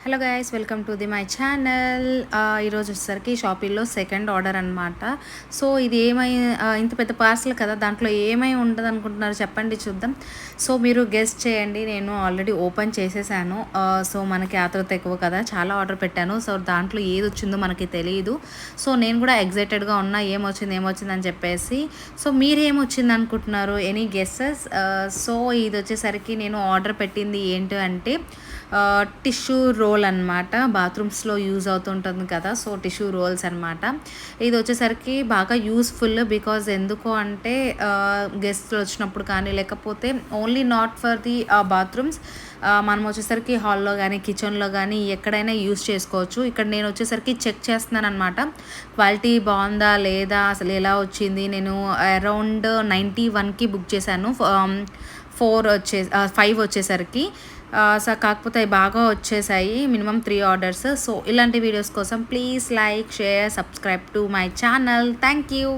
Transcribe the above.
Hello guys, welcome to my channel. ఈరోజు వచ్చేసరికి షాపింగ్లో సెకండ్ ఆర్డర్ అనమాట. సో ఇది ఇంత పెద్ద పార్సల్ కదా, దాంట్లో ఏమై ఉంటుంది అనుకుంటున్నారు చెప్పండి చూద్దాం. సో మీరు గెస్ట్ చేయండి. నేను ఆల్రెడీ ఓపెన్ చేసేసాను. సో మనకి ఆతృత ఎక్కువ కదా, చాలా ఆర్డర్ పెట్టాను. సో దాంట్లో ఏది వచ్చిందో మనకి తెలియదు. సో నేను కూడా ఎగ్జైటెడ్గా ఉన్నా, ఏమొచ్చింది అని చెప్పేసి. సో మీరు ఏమొచ్చింది అనుకుంటున్నారు? Any guesses? సో ఇది వచ్చేసరికి నేను ఆర్డర్ పెట్టింది ఏంటి అంటే టిష్యూ రోల్ అనమాట. బాత్రూమ్స్లో యూజ్ అవుతుంటుంది కదా, సో టిష్యూ రోల్స్ అనమాట. ఇది వచ్చేసరికి బాగా యూస్ఫుల్. బికాజ్ ఎందుకు అంటే గెస్ట్లు వచ్చినప్పుడు కానీ, లేకపోతే only not for the bathrooms, మనం వచ్చేసరికి హాల్లో కానీ, కిచెన్లో కానీ ఎక్కడైనా యూస్ చేసుకోవచ్చు. ఇక్కడ నేను వచ్చేసరికి చెక్ చేస్తున్నాను అనమాట, క్వాలిటీ బాగుందా లేదా, అసలు ఎలా వచ్చింది. నేను అరౌండ్ 91కి బుక్ చేశాను. 5 వచ్చేసరికి. సో కాకపోతే అవి బాగా వచ్చేసాయి, మినిమం 3 ఆర్డర్స్. సో ఇలాంటి వీడియోస్ కోసం please like, share, subscribe to my channel. Thank you.